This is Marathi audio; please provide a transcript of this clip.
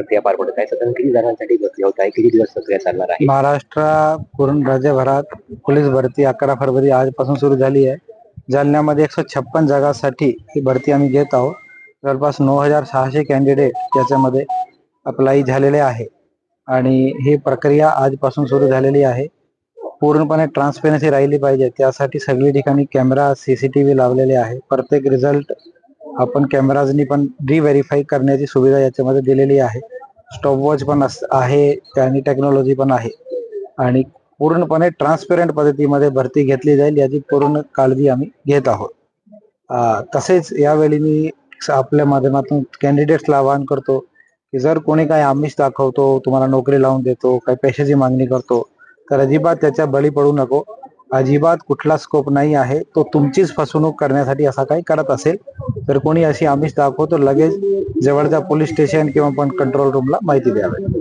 प्रक्रिया पार पडत आहे. साधारण किती जणांसाठी भरती होत आहे, किती दिवस प्रक्रिया चालणार आहे? महाराष्ट्र पूर्ण राज्यभरात पोलीस भरती 11 फरवरी आजपासून सुरू झाली आहे. जालन्यामध्ये 156 जागांसाठी ही भरती आम्ही घेत आहोत. जवळपास 9,600 कॅन्डिडेट त्याच्यामध्ये अप्लाय झालेले आहे आणि ही प्रक्रिया आजपासून सुरू झालेली आहे. पूर्णपणे ट्रान्सपरन्सी राहिली पाहिजे त्यासाठी सगळी ठिकाणी कॅमेरा CCTV लावलेले आहे. प्रत्येक रिझल्ट आपण कॅमेराजनी पण रिव्हेरीफाय करण्याची सुविधा याच्यामध्ये दिलेली आहे. स्टॉपवॉच पण आहे आणि टेक्नॉलॉजी पण आहे आणि पूर्णपणे ट्रान्सपेरंट पद्धतीमध्ये भरती घेतली जाईल याची पूर्ण काळजी आम्ही घेत आहोत. तसेच यावेळी मी आपल्या माध्यमातून कॅन्डिडेट्सला आवाहन करतो की जर कोणी काही आमिष दाखवतो, तुम्हाला नोकरी लावून देतो, काही पैशाची मागणी करतो, तर अजिबात त्याच्या बळी पडू नको. अजिबात कुठला स्कोप नाही आहे. तो तुमचीच फसवणूक करण्यासाठी असा काही करत असेल तर कोणी अशी आमिष दाखवतो लगेच जवळच्या पोलीस स्टेशन किंवा पण कंट्रोल रूमला माहिती द्यावी.